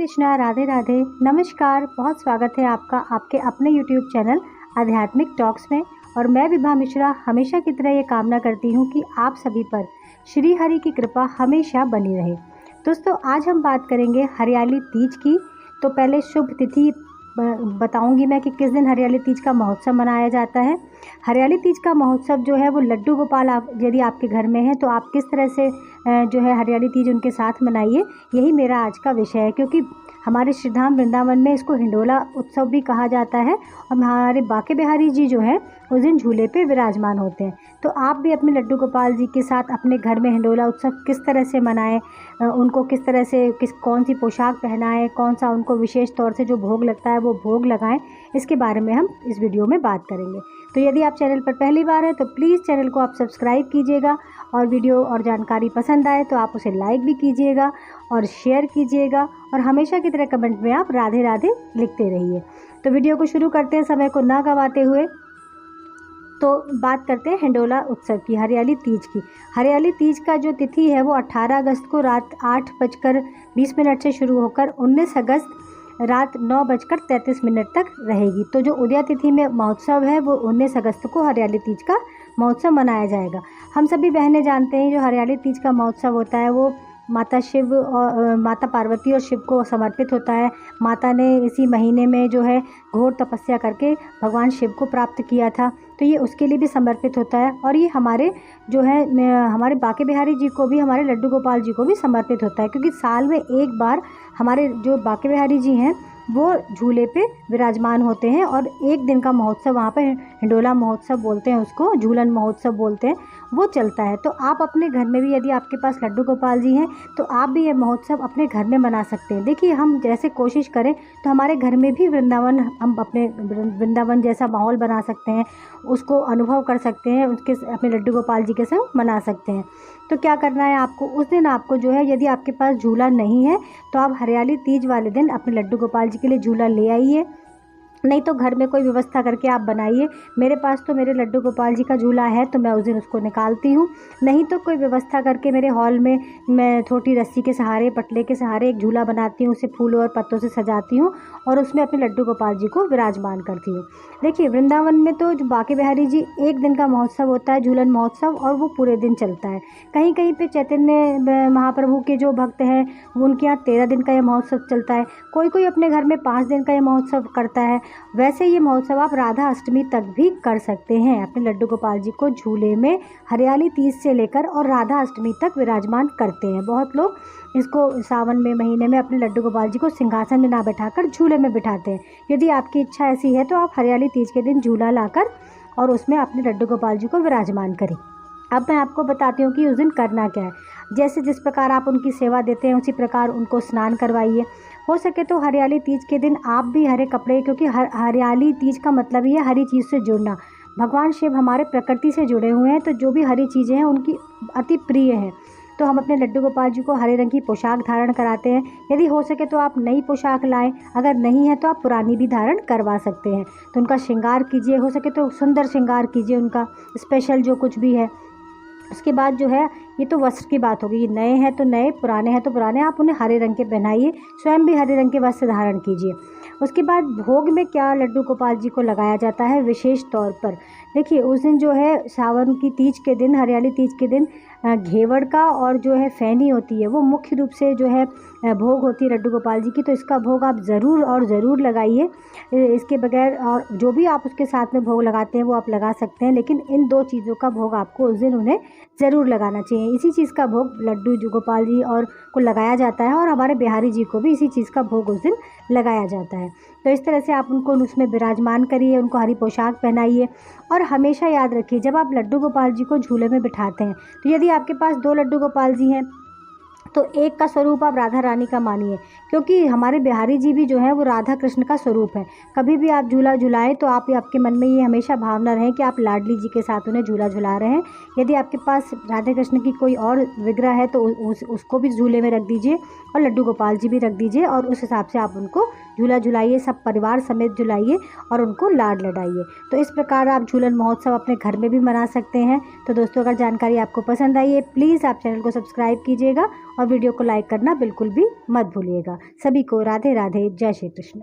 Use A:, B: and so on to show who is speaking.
A: कृष्णा, राधे राधे, नमस्कार। बहुत स्वागत है आपका आपके अपने यूट्यूब चैनल आध्यात्मिक टॉक्स में। और मैं विभा मिश्रा हमेशा की तरह ये कामना करती हूँ कि आप सभी पर श्री हरि की कृपा हमेशा बनी रहे। दोस्तों, आज हम बात करेंगे हरियाली तीज की। तो पहले शुभ तिथि बताऊंगी मैं कि किस दिन हरियाली तीज का महोत्सव मनाया जाता है। हरियाली तीज का महोत्सव जो है वो लड्डू गोपाल यदि आपके घर में है तो आप किस तरह से जो है हरियाली तीज उनके साथ मनाइए, यही मेरा आज का विषय है। क्योंकि हमारे श्रीधाम वृंदावन में इसको हिंडोला उत्सव भी कहा जाता है और हमारे बाके बिहारी जी जो है उस दिन झूले पे विराजमान होते हैं। तो आप भी अपने लड्डू गोपाल जी के साथ अपने घर में हिंडोला उत्सव किस तरह से मनाएं, उनको किस तरह से कौन सी पोशाक पहनाएं, कौन सा उनको विशेष तौर से जो भोग लगता है वो भोग लगाएं, इसके बारे में हम इस वीडियो में बात करेंगे। तो यदि आप चैनल पर पहली बार है तो प्लीज़ चैनल को आप सब्सक्राइब कीजिएगा और वीडियो और जानकारी पसंद आए तो आप उसे लाइक भी कीजिएगा और शेयर कीजिएगा और हमेशा की तरह कमेंट में आप राधे राधे लिखते रहिए। तो वीडियो को शुरू करते हैं समय को ना गंवाते हुए। तो बात करते हैं हिंडोला उत्सव की, हरियाली तीज की। हरियाली तीज का जो तिथि है वो 18 अगस्त को रात 8:20 से शुरू होकर 19 अगस्त रात 9:33 तक रहेगी। तो जो उदया तिथि में महोत्सव है वो 19 अगस्त को हरियाली तीज का महोत्सव मनाया जाएगा। हम सभी बहनें जानते हैं जो हरियाली तीज का महोत्सव होता है वो माता शिव और माता पार्वती और शिव को समर्पित होता है। माता ने इसी महीने में जो है घोर तपस्या करके भगवान शिव को प्राप्त किया था, तो ये उसके लिए भी समर्पित होता है। और ये हमारे जो है हमारे बाके बिहारी जी को भी, हमारे लड्डू गोपाल जी को भी समर्पित होता है। क्योंकि साल में एक बार हमारे जो बाके बिहारी जी हैं वो झूले पे विराजमान होते हैं और एक दिन का महोत्सव वहाँ पर हिंडोला महोत्सव बोलते हैं, उसको झूलन महोत्सव बोलते हैं, वो चलता है। तो आप अपने घर में भी, यदि आपके पास लड्डू गोपाल जी हैं तो आप भी ये महोत्सव अपने घर में मना सकते हैं। देखिए, हम जैसे कोशिश करें तो हमारे घर में भी हम अपने वृंदावन जैसा माहौल बना सकते हैं, उसको अनुभव कर सकते हैं, उसके अपने लड्डू गोपाल जी के संग मना सकते हैं। तो क्या करना है आपको, उस दिन आपको जो है, यदि आपके पास झूला नहीं है तो आप हरियाली तीज वाले दिन अपने लड्डू गोपाल जी के लिए झूला ले आइए, नहीं तो घर में कोई व्यवस्था करके आप बनाइए। मेरे पास तो मेरे लड्डू गोपाल जी का झूला है तो मैं उस दिन उसको निकालती हूँ, नहीं तो कोई व्यवस्था करके मेरे हॉल में मैं छोटी रस्सी के सहारे, पटले के सहारे एक झूला बनाती हूँ, उसे फूलों और पत्तों से सजाती हूँ और उसमें अपने लड्डू गोपाल जी को विराजमान करती हूँ। देखिए, वृंदावन में तो जो बाके बिहारी जी एक दिन का महोत्सव होता है, झूलन महोत्सव, और वो पूरे दिन चलता है। कहीं कहीं पे चैतन्य महाप्रभु के जो भक्त हैं उनके यहाँ 13 दिन का ये महोत्सव चलता है, कोई कोई अपने घर में 5 दिन का ये महोत्सव करता है। वैसे ये महोत्सव आप राधा अष्टमी तक भी कर सकते हैं, अपने लड्डू गोपाल जी को झूले में हरियाली तीज से लेकर और राधा अष्टमी तक विराजमान करते हैं। बहुत लोग इसको सावन में महीने में अपने लड्डू गोपाल जी को सिंहासन में ना बैठाकर झूले में बिठाते हैं। यदि आपकी इच्छा ऐसी है तो आप हरियाली तीज के दिन झूला लाकर और उसमें अपने लड्डू गोपाल जी को विराजमान करें। अब मैं आपको बताती हूँ कि उस दिन करना क्या है। जैसे जिस प्रकार आप उनकी सेवा देते हैं उसी प्रकार उनको स्नान करवाइए। हो सके तो हरियाली तीज के दिन आप भी हरे कपड़े, क्योंकि हरियाली तीज का मतलब ही है हरी चीज़ से जुड़ना। भगवान शिव हमारे प्रकृति से जुड़े हुए हैं, तो जो भी हरी चीज़ें हैं उनकी अति प्रिय हैं। तो हम अपने लड्डू गोपाल जी को हरे रंग की पोशाक धारण कराते हैं। यदि हो सके तो आप नई पोशाक लाएं, अगर नहीं है तो आप पुरानी भी धारण करवा सकते हैं। तो उनका श्रृंगार कीजिए, हो सके तो सुंदर श्रृंगार कीजिए, उनका स्पेशल जो कुछ भी है। उसके बाद जो है, ये तो वस्त्र की बात होगी, नए हैं तो नए, पुराने हैं तो पुराने, आप उन्हें हरे रंग के पहनाइए, स्वयं भी हरे रंग के वस्त्र धारण कीजिए। उसके बाद भोग में क्या लड्डू गोपाल जी को लगाया जाता है विशेष तौर पर। देखिए, उस दिन जो है सावन की तीज के दिन, हरियाली तीज के दिन घेवड़ का और जो है फैनी होती है वो मुख्य रूप से जो है भोग होती है लड्डू गोपाल जी की। तो इसका भोग आप ज़रूर और ज़रूर लगाइए। इसके बगैर और जो भी आप उसके साथ में भोग लगाते हैं वो आप लगा सकते हैं, लेकिन इन 2 चीज़ों का भोग आपको उस दिन उन्हें ज़रूर लगाना चाहिए। इसी चीज़ का भोग लड्डू गोपाल जी और को लगाया जाता है और हमारे बिहारी जी को भी इसी चीज़ का भोग उस दिन लगाया जाता है। तो इस तरह से आप उनको उसमें विराजमान करिए, उनको हरी पोशाक पहनाइए। और हमेशा याद रखिए, जब आप लड्डू गोपाल जी को झूले में बिठाते हैं तो यदि आपके पास 2 लड्डू गोपाल जी हैं तो एक का स्वरूप आप राधा रानी का मानिए, क्योंकि हमारे बिहारी जी भी जो है वो राधा कृष्ण का स्वरूप है। कभी भी आप झूला झुलाएं तो आपके मन में ये हमेशा भावना रहे कि आप लाडली जी के साथ उन्हें झूला झुला रहे हैं। यदि आपके पास राधा कृष्ण की कोई और विग्रह है तो उसको भी झूले में रख दीजिए और लड्डू गोपाल जी भी रख दीजिए और उस हिसाब से आप उनको झूला झुलाइए, सब परिवार समेत झुलाइए और उनको लाड लडाइए। तो इस प्रकार आप झूलन महोत्सव अपने घर में भी मना सकते हैं। तो दोस्तों, अगर जानकारी आपको पसंद आई है प्लीज़ आप चैनल को सब्सक्राइब कीजिएगा और वीडियो को लाइक करना बिल्कुल भी मत भूलिएगा। सभी को राधे राधे, जय श्री कृष्ण।